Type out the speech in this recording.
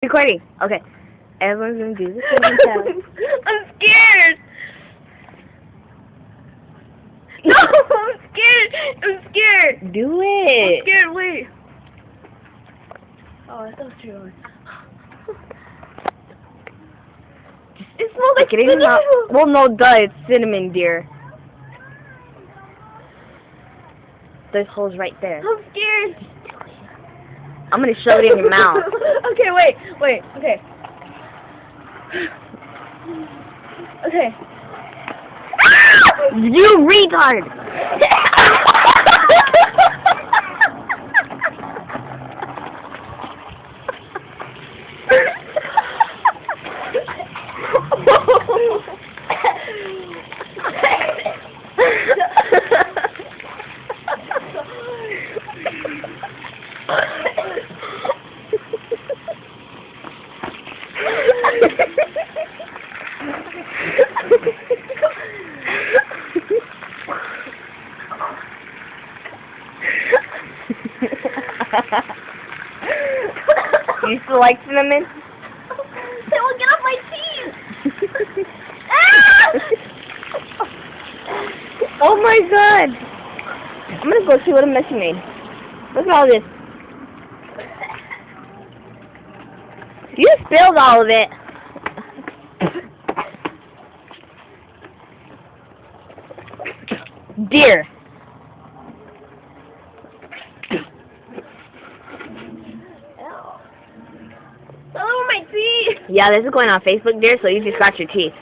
recording. Okay. Everyone's gonna do the same test. I'm scared. No, I'm scared. I'm scared. Do I'm it. scared. Wait. Oh, that was true. It smells like Stick it in your mouth. cinnamon. Well, no, duh, it's cinnamon, dear. There's holes right there. I'm scared. I'm gonna shove it in your mouth. Okay, wait. Okay. Okay. You retard! You still like cinnamon? They will get off my teeth. Ah! Oh my god! I'm gonna go see what a mess you made. Look at all this. You spilled all of it. Dear. Oh, my teeth. Yeah, this is going on Facebook, dear, so you just got your teeth.